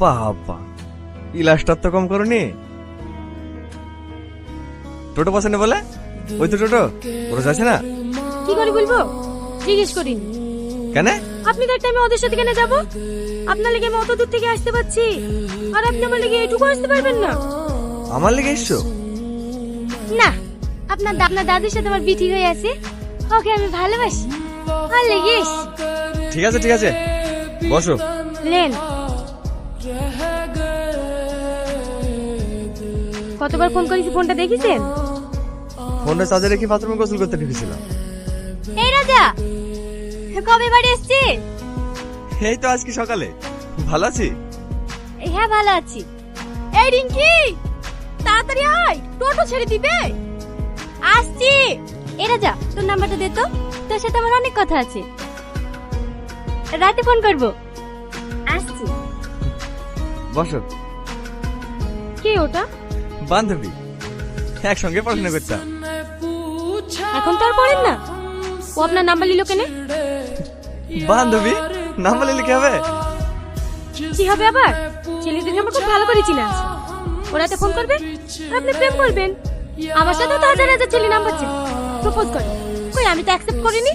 বাবা, ইলাস্টার তো কম করনি। টোটো পছন্দ বলে? ওই তো টোটো, ওরা যাচ্ছে না? কি করে বলবো, জিজ্ঞেস করিনি। কেন? আপনি থাকতে আমি ওদের সাথে কেন যাব? আপনার লেগে আমি অত দূর থেকে আসতে পারছি, আর আপনি আমার লেগে এটুকু আসতে পারবেন না? আমার লেগে এসছো? না, আপনার দাদির সাথে আমার বিয়ে ঠিক হয়ে আছে, ওকে আমি ভালোবাসি, আর লেগে এসছি। ঠিক আছে ঠিক আছে, বসো। লেন। কতবার ফোন করেছি, ফোনটা দেখেছেন? ফোনটা চার্জে রেখে বাথরুমে গোসল করতে ঢুকেছিলাম। এই রাজা, কবে বাড়ি এসছি? এই তো আজকে সকালে। ভালো আছি? হ্যাঁ ভালো আছি। এই রিঙ্কি, তাড়াতাড়ি আয়, টোটো ছেড়ে দিবে। আসছি। এই রাজা, তোর নাম্বারটা দে তো, তোর সাথে আমার অনেক কথা আছে, রাতে ফোন করব। আসছি। বসো। কে ওটা? বান্ধবী, একসঙ্গে পড়াশোনা করতাম। এখন তো আর পড়েন না, ও আপনার নাম্বার নিল কেন? বান্ধবী নাম্বার নিলে কি হবে? কি হবে আবার? ছেলেদেরকে আমার খুব ভালো করে চিনা আছে, ওরাতে ফোন করবে আর আপনি প্রেম করবেন। আমার সাথে তো হাজার হাজার ছেলে নাম্বার চেয়ে প্রপোজ করে, কই আমি তো অ্যাকসেপ্ট করিনি।